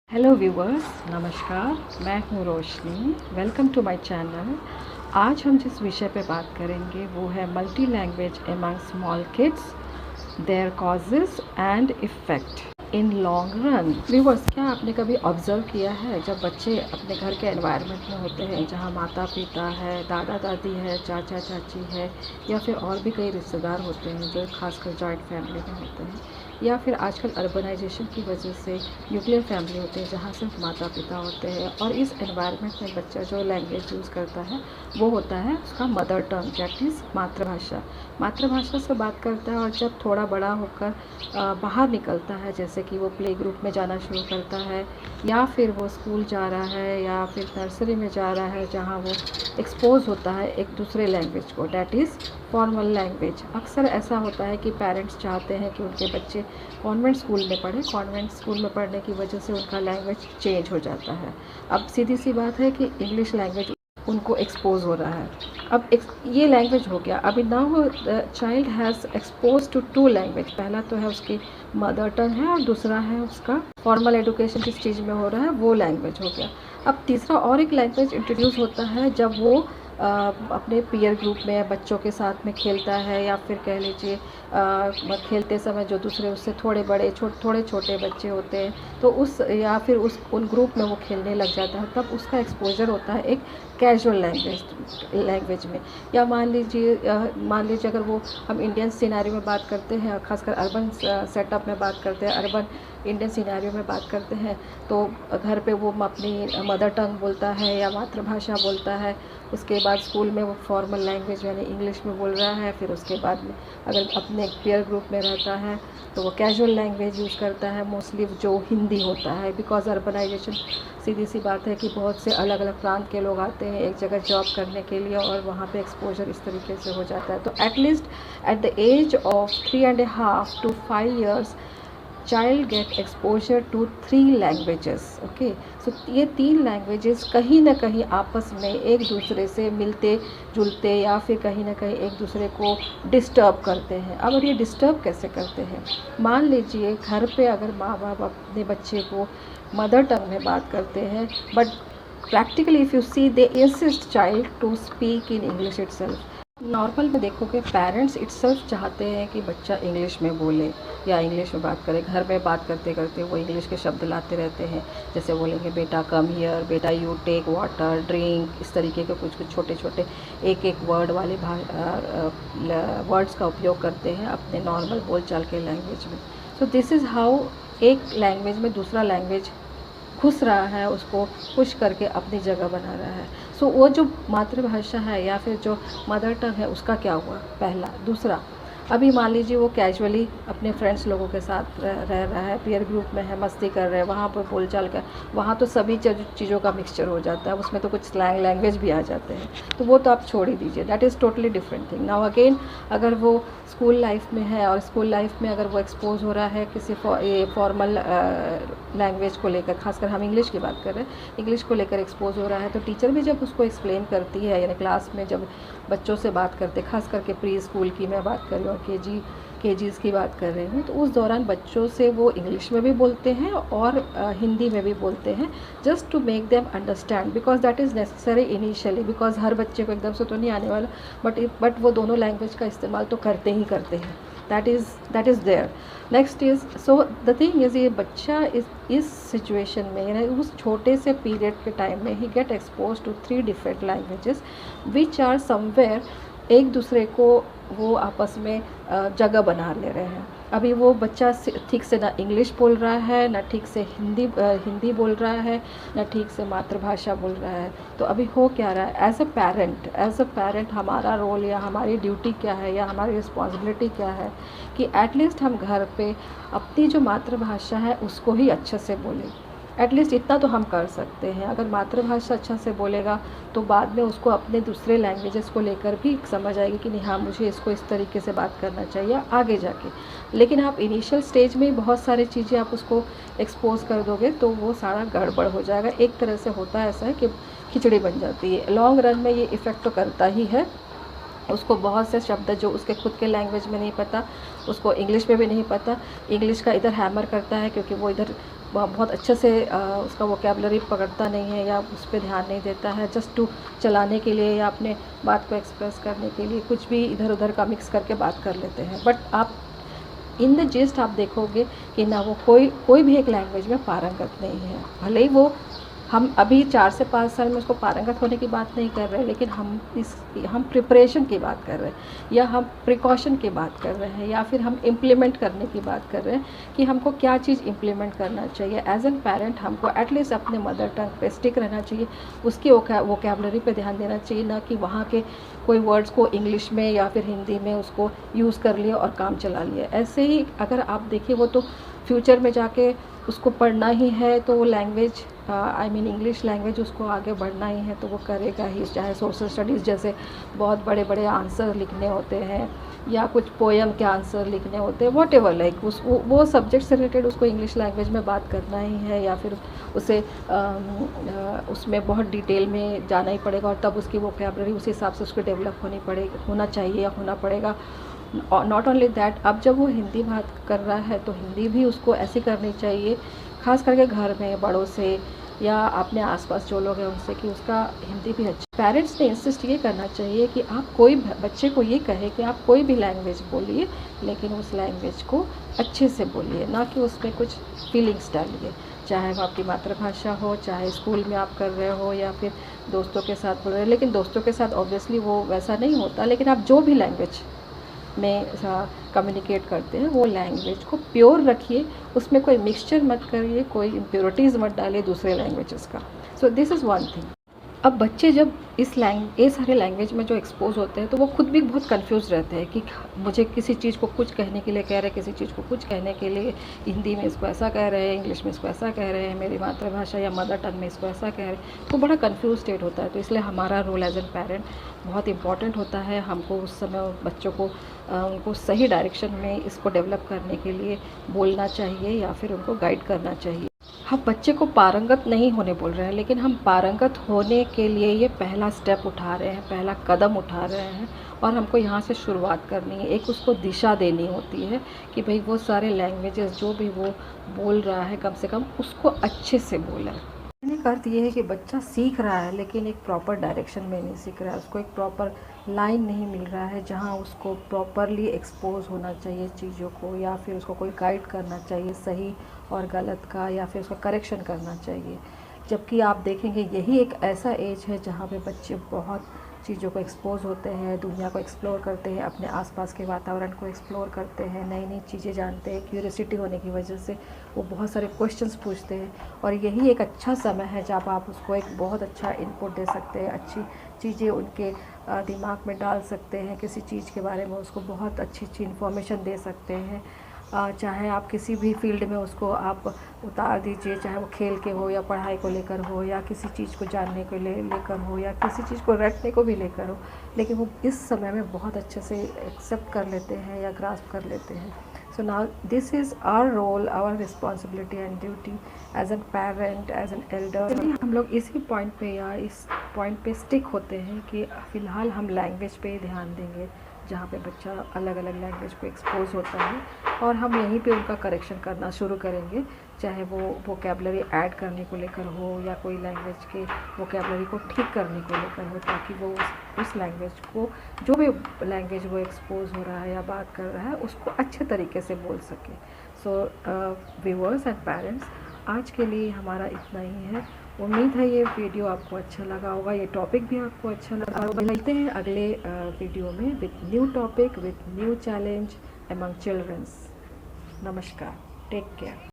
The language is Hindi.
हेलो व्यूवर्स, नमस्कार। मैं हूँ Roshni. Welcome to my channel. आज हम जिस विषय पे बात करेंगे वो है multi language among small kids, their causes and effect in long run. Viewers, क्या आपने कभी ऑब्ज़र्व किया है जब बच्चे अपने घर के एनवायरनमेंट में होते हैं जहाँ माता पिता है, दादा दादी है, चाचा चाची है या फिर और भी कई रिश्तेदार होते हैं जो खासकर जॉइंट फैमिली में होते हैं, या फिर आजकल अर्बनाइजेशन की वजह से न्यूक्लियर फैमिली होते हैं जहाँ सिर्फ माता पिता होते हैं, और इस एनवायरनमेंट में बच्चा जो लैंग्वेज यूज़ करता है वो होता है उसका मदर टंग, दैट इज़ मातृभाषा। मातृभाषा से बात करता है, और जब थोड़ा बड़ा होकर बाहर निकलता है, जैसे कि वो प्ले ग्रुप में जाना शुरू करता है या फिर वो स्कूल जा रहा है या फिर नर्सरी में जा रहा है जहाँ वो एक्सपोज होता है एक दूसरे लैंग्वेज को, डैट इज़ फॉर्मल लैंग्वेज। अक्सर ऐसा होता है कि पेरेंट्स चाहते हैं कि उनके बच्चे कॉन्वेंट स्कूल में पढ़ें। कॉन्वेंट स्कूल में पढ़ने की वजह से उनका लैंग्वेज चेंज हो जाता है। अब सीधी सी बात है कि इंग्लिश लैंग्वेज उनको एक्सपोज हो रहा है। अब ये लैंग्वेज हो गया। अभी now child has expose to two language. पहला तो है उसकी मदर टंग है और दूसरा है उसका फॉर्मल एजुकेशन जिस चीज़ में हो रहा है वो लैंग्वेज हो गया। अब तीसरा और एक लैंग्वेज इंट्रोड्यूस होता है जब वो अपने पीयर ग्रुप में बच्चों के साथ में खेलता है, या फिर कह लीजिए खेलते समय जो दूसरे उससे थोड़े बड़े थोड़े छोटे बच्चे होते हैं तो उस या फिर उन ग्रुप में वो खेलने लग जाता है, तब उसका एक्सपोजर होता है एक कैजुअल लैंग्वेज में। या मान लीजिए अगर वो हम इंडियन सिनेरियो में बात करते हैं, खासकर अर्बन सेटअप में बात करते हैं, अर्बन इंडियन सिनेरियो में बात करते हैं, तो घर पे वो अपनी मदर टंग बोलता है या मातृभाषा बोलता है। उसके बाद स्कूल में वो फॉर्मल लैंग्वेज यानी इंग्लिश में बोल रहा है। फिर उसके बाद में अगर अपने पीयर ग्रुप में रहता है तो वो कैजुअल लैंग्वेज यूज़ करता है, मोस्टली जो हिंदी होता है। बिकॉज अर्बनाइजेशन, सीधी सी बात है कि बहुत से अलग अलग प्रांत के लोग आते हैं एक जगह जॉब करने के लिए, और वहाँ पे एक्सपोजर इस तरीके से हो जाता है। तो at least at the age of 3.5 to 5 years child get exposure to 3 languages. Okay, so ये 3 लैंग्वेजेस कहीं ना कहीं आपस में एक दूसरे से मिलते जुलते या फिर कहीं ना कहीं एक दूसरे को डिस्टर्ब करते हैं। अब ये डिस्टर्ब कैसे करते हैं? मान लीजिए घर पे अगर माँ बाप अपने बच्चे को मदर टंग में बात करते हैं, but practically if you see they insist child to speak in English itself. Normal में देखोगे पेरेंट्स इटसेल्फ चाहते हैं कि बच्चा इंग्लिश में बोले या इंग्लिश में बात करे। घर में बात करते करते वो इंग्लिश के शब्द लाते रहते हैं, जैसे बोलेंगे बेटा कम हियर, बेटा यू टेक वाटर, ड्रिंक, इस तरीके के कुछ कुछ छोटे छोटे एक एक वर्ड वाले वर्ड्स का उपयोग करते हैं अपने नॉर्मल बोलचाल के लैंग्वेज में। सो दिस इज़ हाउ एक लैंग्वेज में दूसरा लैंग्वेज घुस रहा है, उसको पुश करके अपनी जगह बना रहा है। सो वो जो मातृभाषा है या फिर जो मदर टंग है उसका क्या हुआ? पहला। दूसरा, अभी मान लीजिए वो कैजुअली अपने फ्रेंड्स लोगों के साथ रह रहा है, पीयर ग्रुप में है, मस्ती कर रहे हैं, वहाँ पर बोलचाल का वहाँ तो सभी चीज़ों का मिक्सचर हो जाता है, उसमें तो कुछ स्लैंग लैंग्वेज भी आ जाते हैं, तो वो तो आप छोड़ ही दीजिए, that is totally different thing. Now again अगर वो स्कूल लाइफ में है और स्कूल लाइफ में अगर वो एक्सपोज हो रहा है किसी फॉर्मल लैंग्वेज को लेकर, खासकर हम इंग्लिश की बात कर रहे हैं, इंग्लिश को लेकर एक्सपोज हो रहा है, तो टीचर भी जब उसको एक्सप्लेन करती है, यानी क्लास में जब बच्चों से बात करते, खास करके प्री स्कूल की मैं बात कर रही हूँ और केजीज़ की बात कर रही हूँ, तो उस दौरान बच्चों से वो इंग्लिश में भी बोलते हैं और हिंदी में भी बोलते हैं, just to make them understand, because that is necessary initially, because हर बच्चे को एकदम से तो नहीं आने वाला, बट वो दोनों लैंग्वेज का इस्तेमाल तो करते ही करते हैं। That is there. Next is, so the thing is, ये बच्चा इस सिचुएशन में, यानी उस छोटे से पीरियड के टाइम में ही get expose to 3 different languages which are somewhere, एक दूसरे को वो आपस में जगह बना ले रहे हैं। अभी वो बच्चा ठीक से ना इंग्लिश बोल रहा है, ना ठीक से हिंदी बोल रहा है, ना ठीक से मातृभाषा बोल रहा है। तो अभी हो क्या रहा है? एज अ पेरेंट हमारा रोल या हमारी ड्यूटी क्या है या हमारी रिस्पॉन्सिबिलिटी क्या है कि एटलीस्ट हम घर पे अपनी जो मातृभाषा है उसको ही अच्छे से बोलें। एटलीस्ट इतना तो हम कर सकते हैं। अगर मातृभाषा अच्छा से बोलेगा तो बाद में उसको अपने दूसरे लैंग्वेजेस को लेकर भी समझ आएगी कि नहीं, हाँ मुझे इसको इस तरीके से बात करना चाहिए आगे जाके। लेकिन आप इनिशियल स्टेज में बहुत सारी चीज़ें आप उसको एक्सपोज कर दोगे तो वो सारा गड़बड़ हो जाएगा। एक तरह से होता है ऐसा है कि खिचड़ी बन जाती है। लॉन्ग रन में ये इफ़ेक्ट तो करता ही है। उसको बहुत से शब्द जो उसके खुद के लैंग्वेज में नहीं पता, उसको इंग्लिश में भी नहीं पता, इंग्लिश का इधर हैमर करता है क्योंकि वो इधर बहुत अच्छे से उसका वोकेबलरी पकड़ता नहीं है या उस पर ध्यान नहीं देता है, जस्ट टू चलाने के लिए या अपने बात को एक्सप्रेस करने के लिए कुछ भी इधर उधर का मिक्स करके बात कर लेते हैं। बट आप इन द जिस्ट आप देखोगे कि ना वो कोई भी एक लैंग्वेज में पारंगत नहीं है। भले ही वो हम अभी 4 से 5 साल में उसको पारंगत होने की बात नहीं कर रहे, लेकिन हम प्रिपरेशन की बात कर रहे हैं या हम प्रिकॉशन की बात कर रहे हैं या फिर हम इम्प्लीमेंट करने की बात कर रहे हैं कि हमको क्या चीज़ इम्प्लीमेंट करना चाहिए। एज एन पेरेंट हमको एटलीस्ट अपने मदर टंग पे स्टिक रहना चाहिए, उसकी वोकेबलरी पे ध्यान देना चाहिए, ना कि वहाँ के कोई वर्ड्स को इंग्लिश में या फिर हिंदी में उसको यूज़ कर लिया और काम चला लिया। ऐसे ही अगर आप देखिए वो तो फ्यूचर में जाके उसको पढ़ना ही है तो वो language I mean English language उसको आगे बढ़ना ही है तो वो करेगा ही। चाहे सोशल स्टडीज़ जैसे बहुत बड़े बड़े आंसर लिखने होते हैं या कुछ पोएम के आंसर लिखने होते हैं, वॉट एवर लाइक वो सब्जेक्ट से रिलेटेड उसको इंग्लिश लैंग्वेज में बात करना ही है या फिर उसे उसमें बहुत डिटेल में जाना ही पड़ेगा और तब उसकी वोकैबुलरी उस हिसाब से उसको डेवलप होना चाहिए या होना पड़ेगा। नॉट ओनली दैट, अब जब वो हिंदी बात कर रहा है तो हिंदी भी उसको ऐसी करनी चाहिए, ख़ास करके घर में बड़ों से या अपने आसपास जो लोग हैं उनसे, कि उसका हिंदी भी अच्छा। पेरेंट्स ने इंसिस्ट ये करना चाहिए कि आप कोई बच्चे को ये कहे कि आप कोई भी लैंग्वेज बोलिए लेकिन उस लैंग्वेज को अच्छे से बोलिए, ना कि उसमें कुछ फीलिंग्स डालिए। चाहे वो आपकी मातृभाषा हो, चाहे स्कूल में आप कर रहे हो या फिर दोस्तों के साथ बोल रहे हो। लेकिन दोस्तों के साथ ऑब्वियसली वो वैसा नहीं होता, लेकिन आप जो भी लैंग्वेज में कम्युनिकेट करते हैं वो लैंग्वेज को प्योर रखिए, उसमें कोई मिक्सचर मत करिए, कोई इम्प्योरिटीज़ मत डालिए दूसरे लैंग्वेजेस का। So this is one thing. अब बच्चे जब ये सारे लैंग्वेज में जो एक्सपोज होते हैं तो वो खुद भी बहुत कंफ्यूज रहते हैं कि मुझे किसी चीज़ को कुछ कहने के लिए कह रहे हैं, किसी चीज़ को कुछ कहने के लिए हिंदी में इसको ऐसा कह रहे हैं, इंग्लिश में इसको ऐसा कह रहे हैं, मेरी मातृभाषा या मदर टंग में इसको ऐसा कह रहे हैं, तो बड़ा कंफ्यूज स्टेट होता है। तो इसलिए हमारा रोल एज एन पेरेंट बहुत इंपॉर्टेंट होता है। हमको उस समय बच्चों को उनको सही डायरेक्शन में इसको डेवलप करने के लिए बोलना चाहिए या फिर उनको गाइड करना चाहिए। हम बच्चे को पारंगत नहीं होने बोल रहे हैं, लेकिन हम पारंगत होने के लिए ये पहला स्टेप उठा रहे हैं, पहला कदम उठा रहे हैं और हमको यहाँ से शुरुआत करनी है। एक उसको दिशा देनी होती है कि भाई वो सारे लैंग्वेजेस जो भी वो बोल रहा है कम से कम उसको अच्छे से बोले। कहने का अर्थ ये है कि बच्चा सीख रहा है लेकिन एक प्रॉपर डायरेक्शन में नहीं सीख रहा है, उसको एक प्रॉपर लाइन नहीं मिल रहा है जहाँ उसको प्रॉपरली एक्सपोज होना चाहिए चीज़ों को, या फिर उसको कोई गाइड करना चाहिए सही और गलत का, या फिर उसका करेक्शन करना चाहिए। जबकि आप देखेंगे यही एक ऐसा एज है जहाँ पे बच्चे बहुत चीज़ों को एक्सपोज होते हैं, दुनिया को एक्सप्लोर करते हैं, अपने आसपास के वातावरण को एक्सप्लोर करते हैं, नई नई चीज़ें जानते हैं। क्यूरियोसिटी होने की वजह से वो बहुत सारे क्वेश्चंस पूछते हैं और यही एक अच्छा समय है जब आप उसको एक बहुत अच्छा इनपुट दे सकते हैं, अच्छी चीज़ें उनके दिमाग में डाल सकते हैं, किसी चीज़ के बारे में उसको बहुत अच्छी अच्छी इन्फॉर्मेशन दे सकते हैं। चाहे आप किसी भी फील्ड में उसको आप उतार दीजिए, चाहे वो खेल के हो या पढ़ाई को लेकर हो या किसी चीज़ को जानने को लेकर हो या किसी चीज़ को रटने को भी लेकर हो, लेकिन वो इस समय में बहुत अच्छे से एक्सेप्ट कर लेते हैं या ग्रास्प कर लेते हैं। So now this is our role, our responsibility and duty as an parent, as an elder. हम लोग इसी पॉइंट पे या इस पॉइंट पे स्टिक होते हैं कि फ़िलहाल हम लैंग्वेज पे ध्यान देंगे जहाँ पे बच्चा अलग अलग लैंग्वेज को एक्सपोज होता है और हम यहीं पे उनका करेक्शन करना शुरू करेंगे, चाहे वो वोकेबलरी ऐड करने को लेकर हो या कोई लैंग्वेज के वोकेबलरी को ठीक करने को लेकर हो, ताकि वो उस लैंग्वेज को, जो भी लैंग्वेज वो एक्सपोज हो रहा है या बात कर रहा है, उसको अच्छे तरीके से बोल सके। सो व्यूअर्स एंड पेरेंट्स, आज के लिए हमारा इतना ही है। उम्मीद है ये वीडियो आपको अच्छा लगा होगा, ये टॉपिक भी आपको अच्छा लगा होगा। मिलते हैं अगले वीडियो में with new topic, with new challenge among childrens. नमस्कार, टेक केयर।